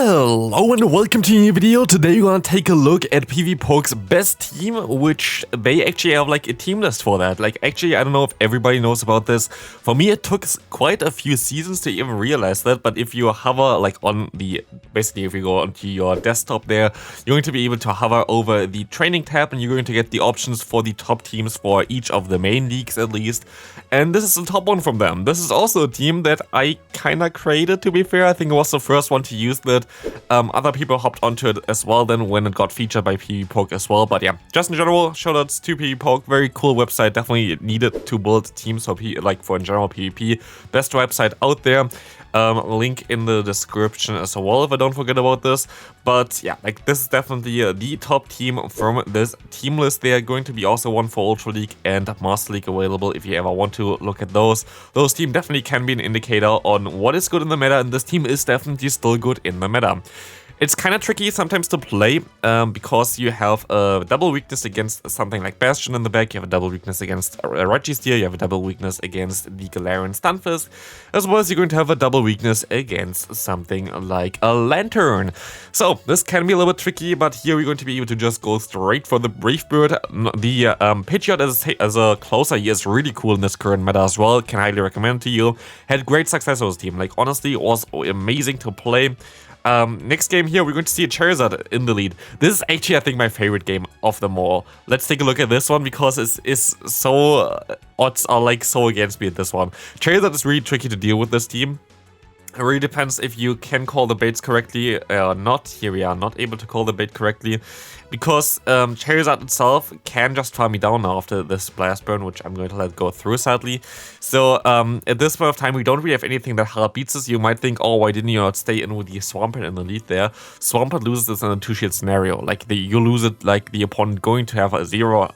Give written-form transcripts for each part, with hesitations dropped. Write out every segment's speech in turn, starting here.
Hello and welcome to a new video. Today we're gonna take a look at Pvpokes' best team, which they actually have like a team list for that. Like actually, I don't know if everybody knows about this. For me, it took quite a few seasons to even realize that, but if you hover like on the, basically if you go onto your desktop there, you're going to be able to hover over the training tab and you're going to get the options for the top teams for each of the main leagues at least. And this is the top one from them. This is also a team that I kinda created, to be fair. I think I was the first one to use that. Other people hopped onto it as well then when it got featured by Pvpoke as well. But yeah, just in general, shoutouts to Pvpoke. Very cool website. Definitely needed to build teams for for in general PvP. Best website out there. Link in the description as well if I don't forget about this. But yeah, like this is definitely the top team from this team list. They are going to be also one for Ultra League and Master League available if you ever want to look at those. Those teams definitely can be an indicator on what is good in the meta, and this team is definitely still good in the meta. It's kind of tricky sometimes to play because you have a double weakness against something like Bastiodon in the back, you have a double weakness against Registeel, you have a double weakness against the Galarian Stunfisk, as well as you're going to have a double weakness against something like a Lantern. So this can be a little bit tricky, but here we're going to be able to just go straight for the Brave Bird. The Pidgeot as a closer, he is really cool in this current meta as well, can highly recommend to you. Had great success with his team, like honestly it was amazing to play. Next game here, we're going to see a Charizard in the lead. This is actually, I think, my favorite game of them all. Let's take a look at this one because it's so odds are like so against me at this one. Charizard is really tricky to deal with this team. It really depends if you can call the baits correctly or not. Here we are not able to call the bait correctly because Charizard itself can just farm me down now after this Blast Burn, which I'm going to let go through sadly. So at this point of time, we don't really have anything that hard beats us. You might think, oh, why didn't you not stay in with the Swampert in the lead there? Swampert loses this in a two-shield scenario. Like you lose it, like the opponent going to have a zero,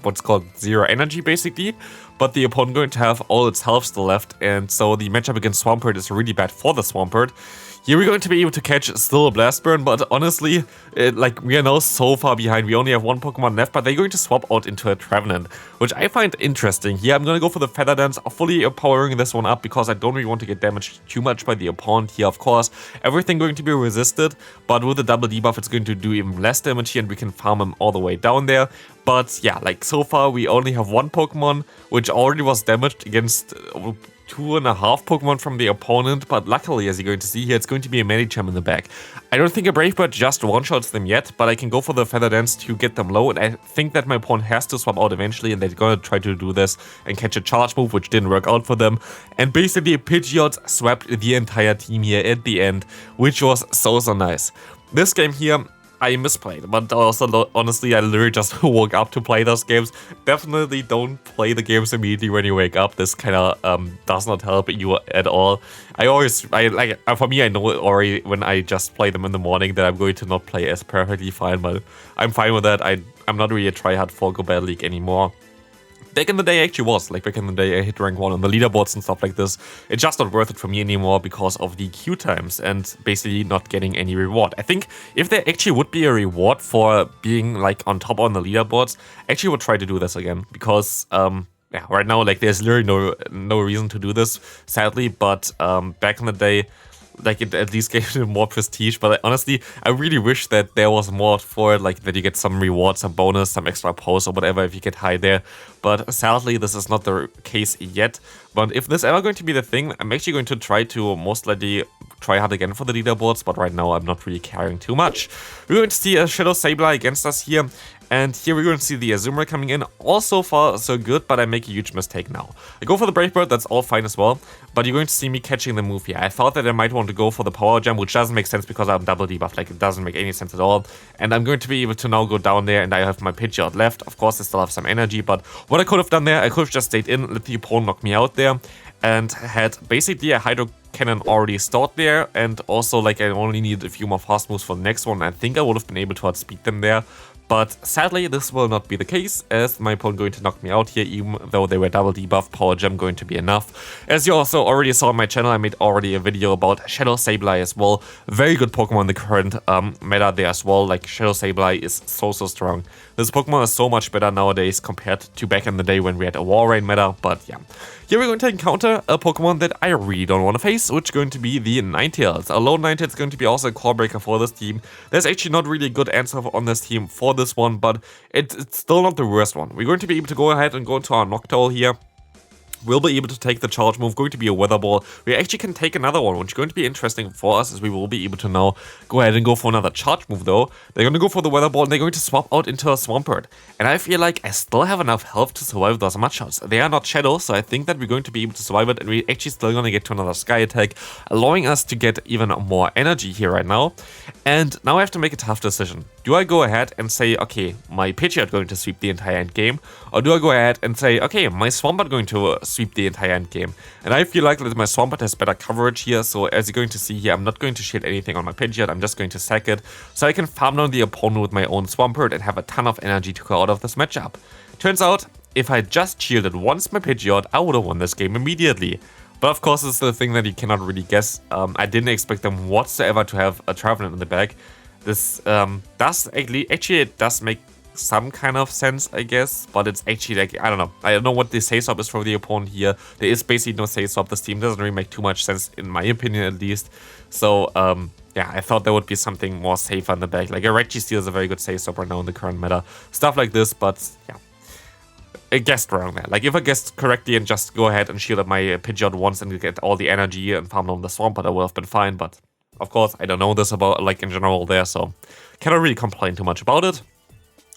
what's called zero energy basically, but the opponent going to have all its health still left, and so the matchup against Swampert is really bad for the Swampert. Here we're going to be able to catch still a Blast Burn, but honestly, like we are now so far behind. We only have one Pokemon left, but they're going to swap out into a Trevenant, which I find interesting. Here I'm going to go for the Feather Dance, fully powering this one up because I don't really want to get damaged too much by the opponent here. Of course, everything going to be resisted, but with the double debuff, it's going to do even less damage here, and we can farm him all the way down there. But yeah, like so far we only have one Pokemon, which already was damaged against 2.5 Pokemon from the opponent, but luckily, as you're going to see here, it's going to be a Medicham in the back. I don't think a Brave Bird just one-shots them yet, but I can go for the Feather Dance to get them low, and I think that my opponent has to swap out eventually, and they're gonna try to do this and catch a charge move, which didn't work out for them. And basically, Pidgeot swept the entire team here at the end, which was so nice. This game here, I misplayed, but also honestly I literally just woke up to play those games. Definitely don't play the games immediately when you wake up. This kind of does not help you at all. For me, I know already when I just play them in the morning that I'm going to not play as perfectly fine, but I'm fine with that. I'm not really a tryhard for Go Battle League anymore. Back in the day, I actually was. Like, back in the day, I hit rank 1 on the leaderboards and stuff like this. It's just not worth it for me anymore because of the queue times and basically not getting any reward. I think if there actually would be a reward for being, like, on top on the leaderboards, I actually would try to do this again because, yeah, right now, like, there's literally no reason to do this, sadly, but back in the day, like it at least gave it more prestige. But honestly, I really wish that there was more for it, like that you get some reward, some bonus, some extra posts or whatever if you get high there. But sadly, this is not the case yet. But if this ever going to be the thing, I'm actually going to try to most likely try hard again for the leaderboards, but right now I'm not really caring too much. We're going to see a Shadow Sableye against us here. And here we're going to see the Azumarill coming in. All so far so good, but I make a huge mistake now. I go for the Brave Bird, that's all fine as well. But you're going to see me catching the move here. I thought that I might want to go for the Power Jam, which doesn't make sense because I'm double debuffed. Like, it doesn't make any sense at all. And I'm going to be able to now go down there, and I have my Pidgeot left. Of course, I still have some energy, but what I could have done there, I could have just stayed in, let the opponent knock me out there, and had basically a Hydro Cannon already stored there, and also like I only need a few more fast moves for the next one. I think I would have been able to outspeed them there. But sadly, this will not be the case, as my opponent going to knock me out here, even though they were double debuff, Power Gem going to be enough. As you also already saw on my channel, I made already a video about Shadow Sableye as well. Very good Pokemon in the current meta there as well. Like, Shadow Sableye is so strong. This Pokemon is so much better nowadays compared to back in the day when we had a War Rain meta, but yeah. Here we're going to encounter a Pokemon that I really don't want to face, which is going to be the Ninetales. Alolan Ninetales is going to be also a core breaker for this team. There's actually not really a good answer on this team for this one, but it's still not the worst one. We're going to be able to go ahead and go into our Noctowl here. We'll be able to take the charge move, going to be a Weather Ball. We actually can take another one, which is going to be interesting for us, as we will be able to now go ahead and go for another charge move though. They're going to go for the Weather Ball, and they're going to swap out into a Swampert. And I feel like I still have enough health to survive those mud shots. They are not Shadow, so I think that we're going to be able to survive it, and we're actually still going to get to another Sky Attack, allowing us to get even more energy here right now. And now I have to make a tough decision. Do I go ahead and say, okay, my Pidgeot is going to sweep the entire end game? Or do I go ahead and say, okay, my Swampert is going to sweep the entire end game? And I feel like that my Swampert has better coverage here, so as you're going to see here, I'm not going to shield anything on my Pidgeot, I'm just going to sack it, so I can farm down the opponent with my own Swampert and have a ton of energy to go out of this matchup. Turns out, if I just shielded once my Pidgeot, I would have won this game immediately. But of course, it's the thing that you cannot really guess. I didn't expect them whatsoever to have a Trevenant in the back. This does it does make some kind of sense, I guess, but it's actually like, I don't know what the say swap is for the opponent here. There is basically no say swap. This team doesn't really make too much sense, in my opinion at least. So yeah, I thought there would be something more safer in the back. Like a Registeel is a very good say swap right now in the current meta. Stuff like this, but yeah. I guessed wrong there. Like, if I guessed correctly and just go ahead and shield up my Pidgeot once and get all the energy and farm down the Swampert, I would have been fine, but of course, I don't know this about, like, in general there, so cannot really complain too much about it.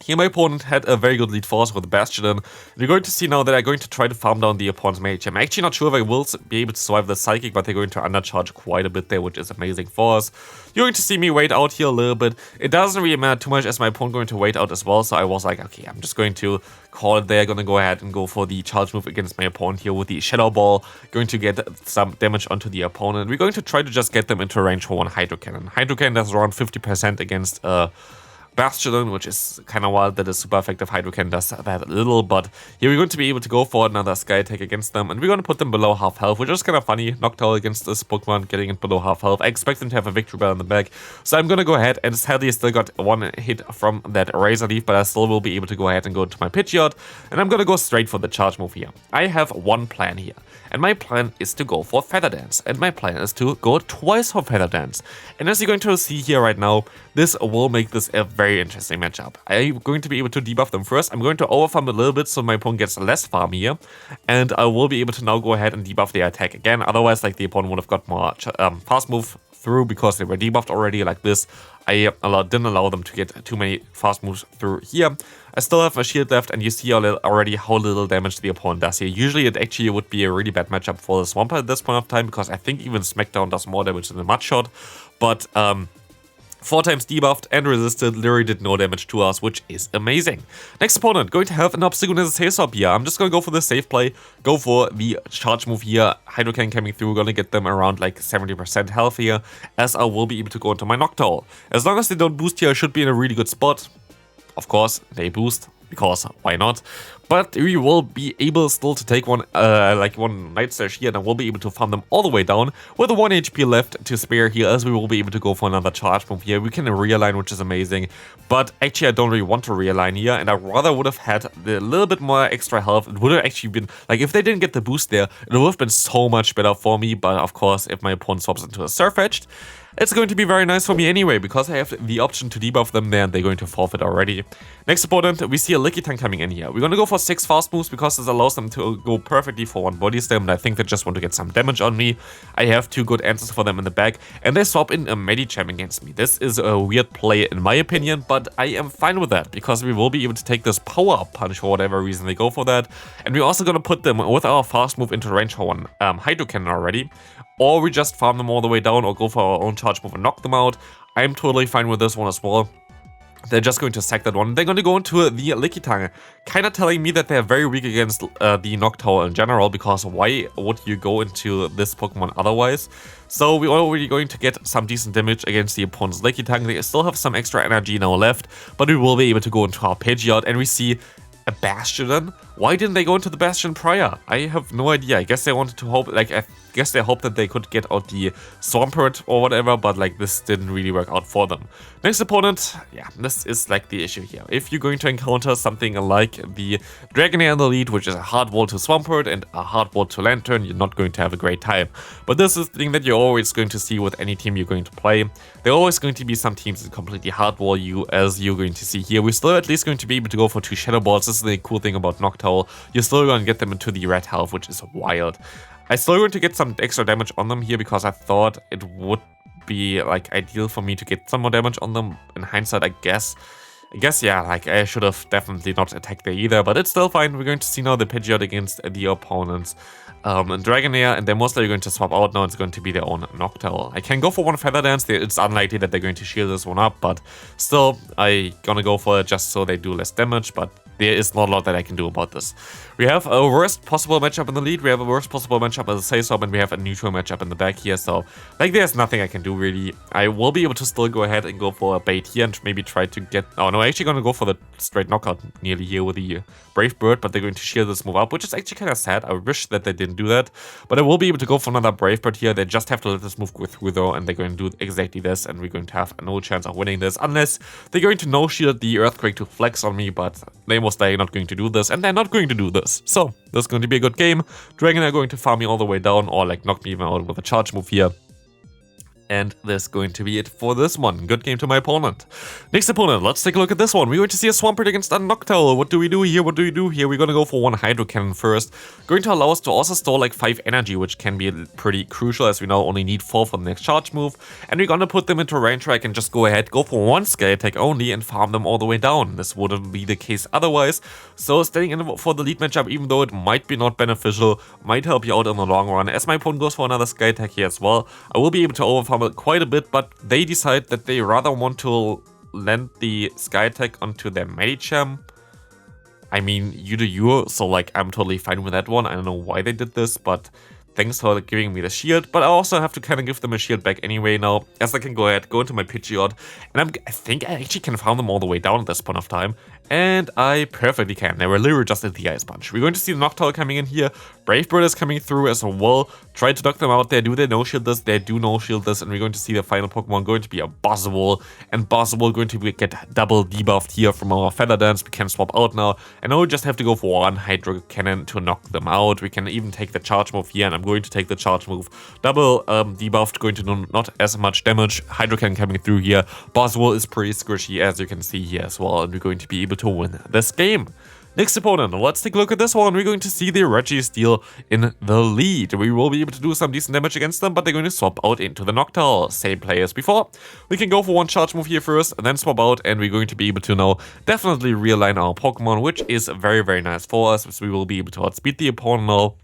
Here my opponent had a very good lead for us with Bastiodon, and you're going to see now that I'm going to try to farm down the opponent's Mage. I'm actually not sure if I will be able to survive the Psychic, but they're going to undercharge quite a bit there, which is amazing for us. You're going to see me wait out here a little bit. It doesn't really matter too much as my opponent going to wait out as well, so I was like, okay, I'm just going to call it there, gonna go ahead and go for the charge move against my opponent here with the Shadow Ball, going to get some damage onto the opponent. We're going to try to just get them into range for one Hydro Cannon. Hydro Cannon does around 50% against Bastiodon, which is kind of wild that a super effective Hydro Cannon does that little, but here we're going to be able to go for another Sky Attack against them, and we're going to put them below half health, which is kind of funny. Noctowl against this Pokemon, getting it below half health. I expect them to have a Victory Bell in the back, so I'm going to go ahead, and sadly still got one hit from that Razor Leaf, but I still will be able to go ahead and go to my Pidgeot, and I'm going to go straight for the charge move here. I have one plan here, and my plan is to go for Feather Dance, and my plan is to go twice for Feather Dance. And as you're going to see here right now, this will make this a very interesting matchup. I'm going to be able to debuff them first. I'm going to overfarm a little bit so my opponent gets less farm here, and I will be able to now go ahead and debuff their attack again. Otherwise, like, the opponent would have got more fast move through because they were debuffed already like this. I didn't allow them to get too many fast moves through here. I still have a shield left, and you see already how little damage the opponent does here. Usually it actually would be a really bad matchup for the Swampert at this point of time, because I think even Smackdown does more damage than the Mud Shot. But 4 times debuffed and resisted, literally did no damage to us, which is amazing. Next opponent, going to have an Obstagoon as a safe swap here. I'm just going to go for the safe play, go for the charge move here. Hydro Cannon coming through, going to get them around like 70% health here, as I will be able to go into my Noctowl. As long as they don't boost here, I should be in a really good spot. Of course, they boost, because why not? But we will be able still to take one Night Slash here, and I will be able to farm them all the way down with 1 HP left to spare here, as we will be able to go for another charge move here. We can realign, which is amazing, but actually I don't really want to realign here, and I rather would have had the little bit more extra health. It would have actually been, like, if they didn't get the boost there, it would have been so much better for me. But of course, if my opponent swaps into a Surfetched, it's going to be very nice for me anyway, because I have the option to debuff them there, and they're going to forfeit already. Next opponent, we see a Lickitung coming in here. We're going to go for 6 fast moves, because this allows them to go perfectly for 1 body slam, and I think they just want to get some damage on me. I have 2 good answers for them in the back, and they swap in a Medicham against me. This is a weird play in my opinion, but I am fine with that, because we will be able to take this power-up punch for whatever reason they go for that. And we're also going to put them with our fast move into range for 1 Hydro Cannon already. Or we just farm them all the way down, or go for our own charge move and knock them out. I'm totally fine with this one as well. They're just going to sack that one. They're going to go into the Lickitung, kind of telling me that they're very weak against the Noctowl in general, because why would you go into this Pokemon otherwise? So we're already going to get some decent damage against the opponent's Lickitung. They still have some extra energy now left, but we will be able to go into our Pidgeot, and we see a Bastiodon. Why didn't they go into the Bastion prior? I have no idea. I guess they wanted to hope, like, I guess they hoped that they could get out the Swampert or whatever, but like this didn't really work out for them. Next opponent, yeah, this is like the issue here. If you're going to encounter something like the Dragonair in the lead, which is a hard wall to Swampert and a hard wall to Lantern, you're not going to have a great time. But this is the thing that you're always going to see with any team you're going to play. There are always going to be some teams that completely hard wall you, as you're going to see here. We're still at least going to be able to go for 2 Shadow Balls. This is the cool thing about Noctowl. You're still going to get them into the red health, which is wild. I'm still going to get some extra damage on them here because I thought it would be like ideal for me to get some more damage on them. In hindsight, I guess yeah, like I should have definitely not attacked there either, but it's still fine. We're going to see now the Pidgeot against the opponents. And Dragonair, and they're mostly going to swap out now. It's going to be their own Noctowl. I can go for one Feather Dance. It's unlikely that they're going to shield this one up, but still, I gonna go for it just so they do less damage, but there is not a lot that I can do about this. We have a worst possible matchup in the lead, we have a worst possible matchup as a Say-Swap, and we have a neutral matchup in the back here, so like there's nothing I can do really. I will be able to still go ahead and go for a bait here and maybe try to get... Oh no, I'm actually gonna go for the straight knockout nearly here with the Brave Bird, but they're going to shield this move up, which is actually kind of sad. I wish that they didn't do that, but I will be able to go for another Brave Bird here. They just have to let this move go through though, and they're going to do exactly this, and we're going to have no chance of winning this unless they're going to no-shield the Earthquake to flex on me, but they most likely not going to do this, and they're not going to do this. So this is going to be a good game. Dragon are going to farm me all the way down, or like knock me even out with a charge move here. And that's going to be it for this one. Good game to my opponent. Next opponent, let's take a look at this one. We're going to see a Swampert against a Noctowl. What do we do here? What do we do here? We're going to go for one Hydro Cannon first. Going to allow us to also store like 5 energy, which can be pretty crucial as we now only need 4 for the next charge move. And we're going to put them into range where I can just go ahead, go for one Sky Attack only and farm them all the way down. This wouldn't be the case otherwise. So staying in for the lead matchup, even though it might be not beneficial, might help you out in the long run. As my opponent goes for another Sky Attack here as well, I will be able to overfarm it quite a bit, but they decide that they rather want to land the Sky Attack onto their Medicham. I mean, you do you, so like I'm totally fine with that one. I don't know why they did this, but thanks for giving me the shield. But I also have to kind of give them a shield back anyway now, as I can go ahead, go into my Pidgeot, and I think I actually can farm them all the way down at this point of time. And I perfectly can. They were literally just at the Ice Punch. We're going to see the Noctowl coming in here. Brave Bird is coming through as well. Try to knock them out there. Do they no-shield this? They do no-shield this. And we're going to see the final Pokemon going to be a Buzzwole. And Buzzwole going to get double debuffed here from our Feather Dance. We can swap out now. And now we just have to go for one Hydro Cannon to knock them out. We can even take the charge move here. And I'm going to take the charge move. Double debuffed, going to do not as much damage. Hydro Cannon coming through here. Buzzwole is pretty squishy, as you can see here as well. And we're going to be able to win this game. Next opponent, let's take a look at this one. We're going to see the Registeel in the lead. We will be able to do some decent damage against them, but they're going to swap out into the Noctowl. Same play as before. We can go for one charge move here first, and then swap out, and we're going to be able to now definitely realign our Pokemon, which is very, very nice for us, so we will be able to outspeed the opponent now,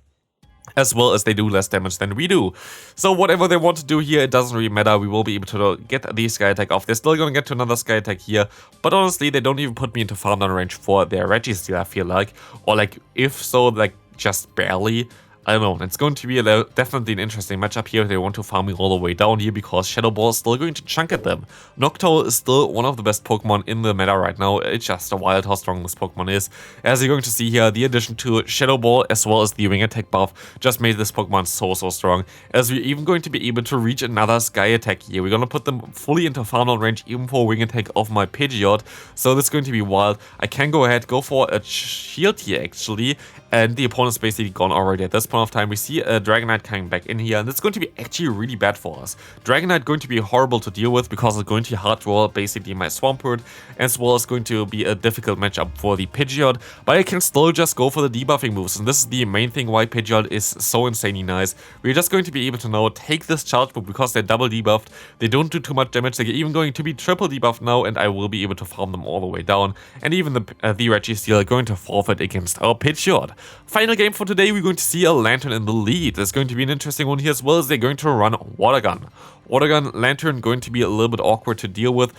as well as they do less damage than we do. So whatever they want to do here, it doesn't really matter. We will be able to get the Sky Attack off. They're still going to get to another Sky Attack here, but honestly, they don't even put me into farm down range for their Registeel, I feel like. Or like, if so, like, just barely. I don't know, it's going to be definitely an interesting matchup here. They want to farm me all the way down here because Shadow Ball is still going to chunk at them. Noctowl is still one of the best Pokemon in the meta right now. It's just wild how strong this Pokemon is. As you're going to see here, the addition to Shadow Ball as well as the Wing Attack buff just made this Pokemon so strong. As we're even going to be able to reach another Sky Attack here. We're going to put them fully into farm down range even for Wing Attack of my Pidgeot. So this is going to be wild. I can go ahead, go for a shield here actually. And the opponent's basically gone already at this point of time. We see a Dragonite coming back in here, and it's going to be actually really bad for us. Dragonite going to be horrible to deal with because it's going to hard roll basically my Swampert, as well as going to be a difficult matchup for the Pidgeot, but I can still just go for the debuffing moves, and this is the main thing why Pidgeot is so insanely nice. We're just going to be able to now take this charge move because they're double debuffed. They don't do too much damage. They're even going to be triple debuffed now, and I will be able to farm them all the way down, and even the Registeel are going to forfeit against our Pidgeot. Final game for today, we're going to see a Lantern in the lead. There's going to be an interesting one here as well, as they're going to run Water Gun. Water Gun, Lantern going to be a little bit awkward to deal with.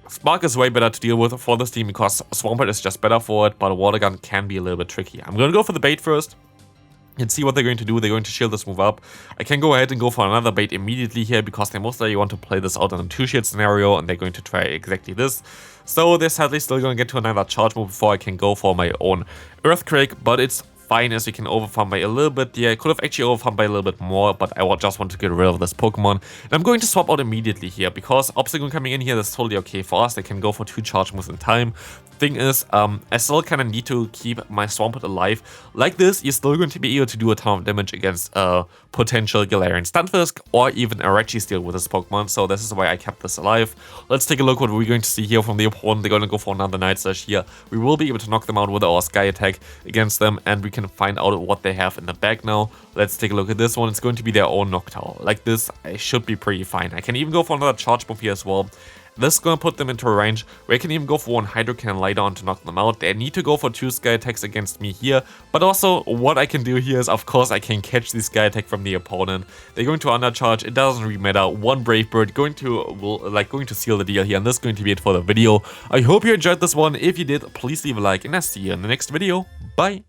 Spark is way better to deal with for this team because Swampert is just better for it, but Water Gun can be a little bit tricky. I'm going to go for the bait first and see what they're going to do. They're going to shield this move up. I can go ahead and go for another bait immediately here because they most likely want to play this out in a 2-shield scenario, and they're going to try exactly this. So they're sadly still going to get to another charge move before I can go for my own Earthquake, but it's fine as we can overfarm by a little bit. Yeah, I could have actually overfarmed by a little bit more, but I just want to get rid of this Pokemon. And I'm going to swap out immediately here, because Obstagoon coming in here, that's totally okay for us. They can go for 2 charge moves in time. Thing is, I still kind of need to keep my Swampert alive. Like this, you're still going to be able to do a ton of damage against potential Galarian Stunfisk or even a Registeel with this Pokemon, so this is why I kept this alive. Let's take a look what we're going to see here from the opponent. They're going to go for another Night Slash here. We will be able to knock them out with our Sky Attack against them, and we can find out what they have in the bag now. Let's take a look at this one. It's going to be their own Noctowl. Like this, I should be pretty fine. I can even go for another charge move here as well. This is going to put them into a range where I can even go for 1 Hydro Cannon later on to knock them out. They need to go for 2 Sky Attacks against me here. But also, what I can do here is, of course, I can catch the Sky Attack from the opponent. They're going to undercharge. It doesn't really matter. 1 Brave Bird going to seal the deal here. And this is going to be it for the video. I hope you enjoyed this one. If you did, please leave a like. And I'll see you in the next video. Bye.